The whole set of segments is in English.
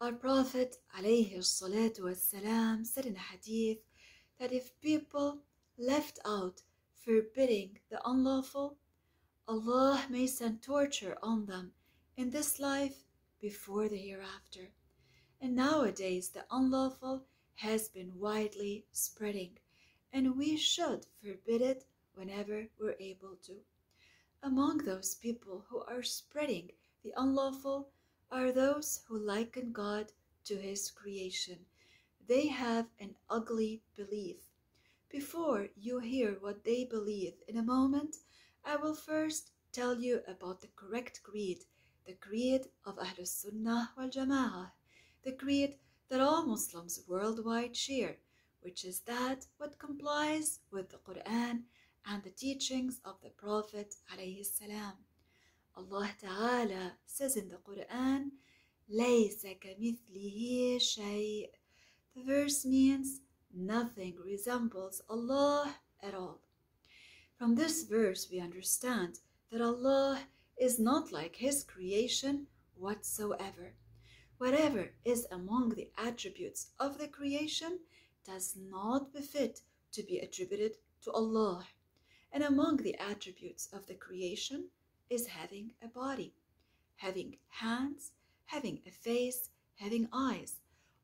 Our Prophet ﷺ said in a hadith that if people left out forbidding the unlawful, Allah may send torture on them in this life before the hereafter. And nowadays the unlawful has been widely spreading, and we should forbid it whenever we're able to. Among those people who are spreading the unlawful are those who liken God to His creation. They have an ugly belief. Before you hear what they believe in a moment, I will first tell you about the correct creed, the creed of Ahlus Sunnah wal Jama'ah, the creed that all Muslims worldwide share, which is that what complies with the Quran and the teachings of the Prophet ﷺ. Allah Ta'ala says in the Quran, لَيْسَ كَمِثْلِهِ شَيْءٍ. The verse means nothing resembles Allah at all. From this verse we understand that Allah is not like His creation whatsoever. Whatever is among the attributes of the creation does not befit to be attributed to Allah. And among the attributes of the creation is having a body, having hands, having a face, having eyes.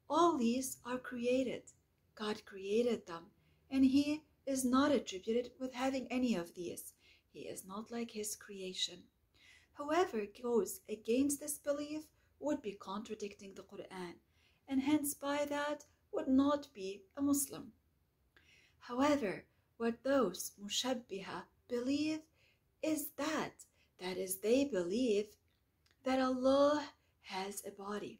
All these are created. God created them, and He is not attributed with having any of these. He is not like His creation. Whoever goes against this belief would be contradicting the Quran, and hence by that would not be a Muslim. However, what those Mushabbihah believe is that is, they believe that Allah has a body.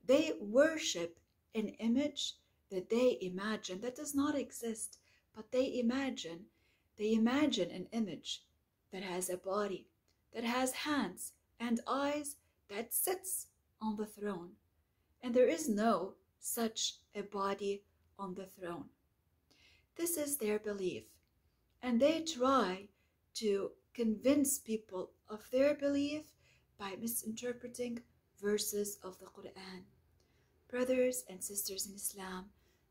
They worship an image that they imagine that does not exist, but they imagine an image that has a body, that has hands and eyes, that sits on the throne. And there is no such a body on the throne. This is their belief, and they try to convince people of their belief by misinterpreting verses of the Quran. Brothers and sisters in Islam,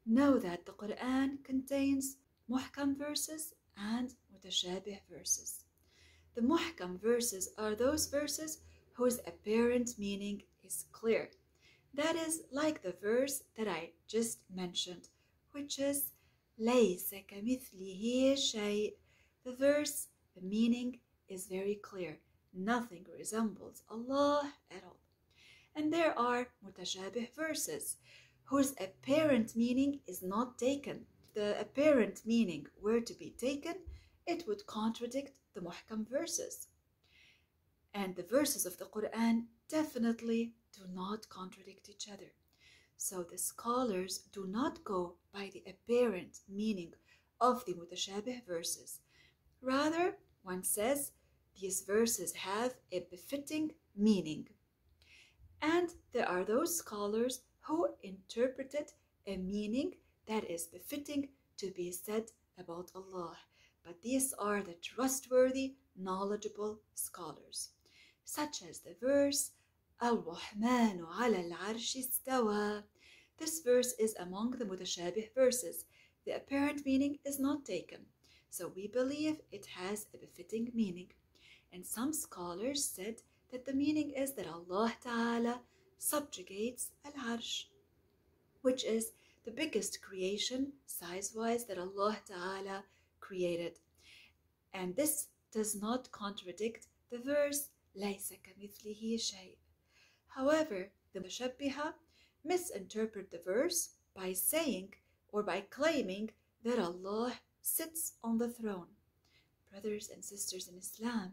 know that the Quran contains muhkam verses and mutashabih verses. The muhkam verses are those verses whose apparent meaning is clear. That is like the verse that I just mentioned, which is لَيْسَ كَمِثْلِهِ شَيْءٍ. The verse, the meaning is very clear. Nothing resembles Allah at all. And there are mutashabih verses whose apparent meaning is not taken. If the apparent meaning were to be taken, it would contradict the muhkam verses. And the verses of the Quran definitely do not contradict each other. So the scholars do not go by the apparent meaning of the mutashabih verses. Rather, one says these verses have a befitting meaning. And there are those scholars who interpreted a meaning that is befitting to be said about Allah. But these are the trustworthy, knowledgeable scholars, such as the verse Al-Rahmanu ala al-Arshi istawa. This verse is among the mutashabih verses. The apparent meaning is not taken, so we believe it has a befitting meaning. And some scholars said that the meaning is that Allah Ta'ala subjugates Al-Arsh, which is the biggest creation size-wise that Allah Ta'ala created. And this does not contradict the verse لَيْسَ كَمِثْلِهِ شَيْءٍ. However, the Mushabbihah misinterpret the verse by saying or by claiming that Allah sits on the throne. Brothers and sisters in Islam,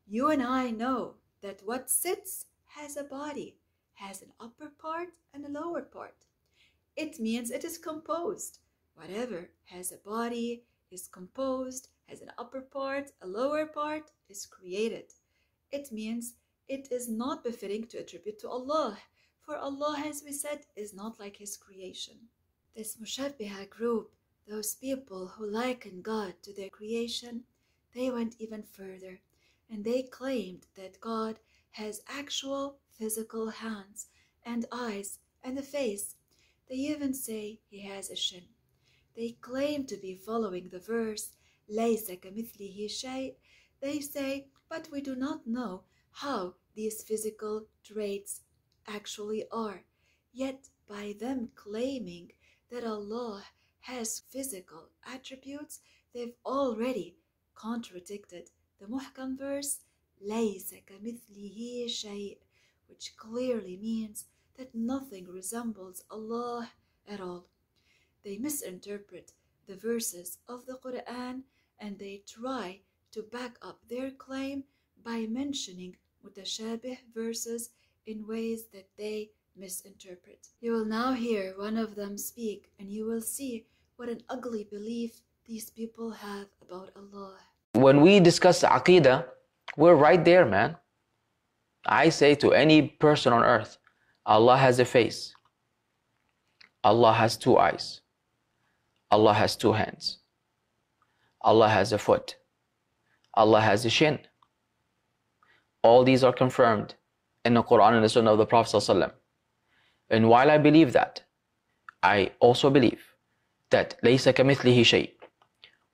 you and I know that what sits has a body, has an upper part and a lower part. It means it is composed. Whatever has a body is composed, has an upper part, a lower part, is created. It means it is not befitting to attribute to Allah, for Allah, as we said, is not like His creation. This Mushabbihah group, those people who liken God to their creation, they went even further, and they claimed that God has actual physical hands and eyes and a face. They even say he has a shin. They claim to be following the verse, لَيْسَ كَمِثْلِهِ شَيْءٍ. They say, but we do not know how these physical traits actually are. Yet by them claiming that Allah has physical attributes, they've already contradicted the Muhkam verse, لَيْسَ كَمِثْلِهِ شَيْءٍ, which clearly means that nothing resembles Allah at all. They misinterpret the verses of the Quran and they try to back up their claim by mentioning mutashabih verses in ways that they misinterpret. You will now hear one of them speak and you will see what an ugly belief these people have about Allah. When we discuss Aqeedah, we're right there, man. I say to any person on earth, Allah has a face. Allah has two eyes. Allah has two hands. Allah has a foot. Allah has a shin. All these are confirmed in the Quran and the Sunnah of the Prophet ﷺ. And while I believe that, I also believe that لَيْسَ كَمِثْلِهِ شَيْءٍ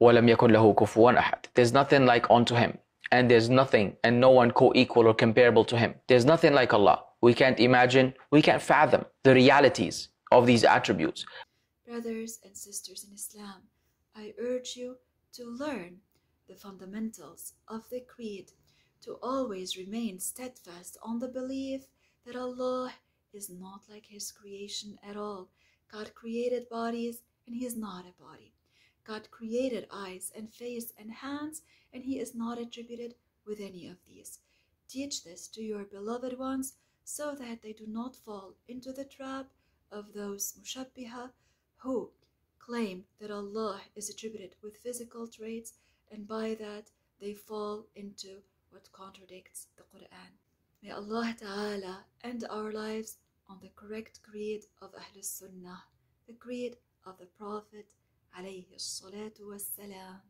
وَلَمْ يَكُنْ لَهُ كُفُوًا أَحَدٌ. There's nothing like unto him, and there's nothing and no one co-equal or comparable to him. There's nothing like Allah. We can't imagine, we can't fathom the realities of these attributes. Brothers and sisters in Islam, I urge you to learn the fundamentals of the creed, to always remain steadfast on the belief that Allah is not like his creation at all. God created bodies and he is not a body. God created eyes and face and hands and he is not attributed with any of these. Teach this to your beloved ones so that they do not fall into the trap of those Mushabbihah who claim that Allah is attributed with physical traits, and by that they fall into what contradicts the Quran. May Allah Ta'ala end our lives on the correct creed of Ahlus Sunnah, the creed of the Prophet alayhi salatu wassalam.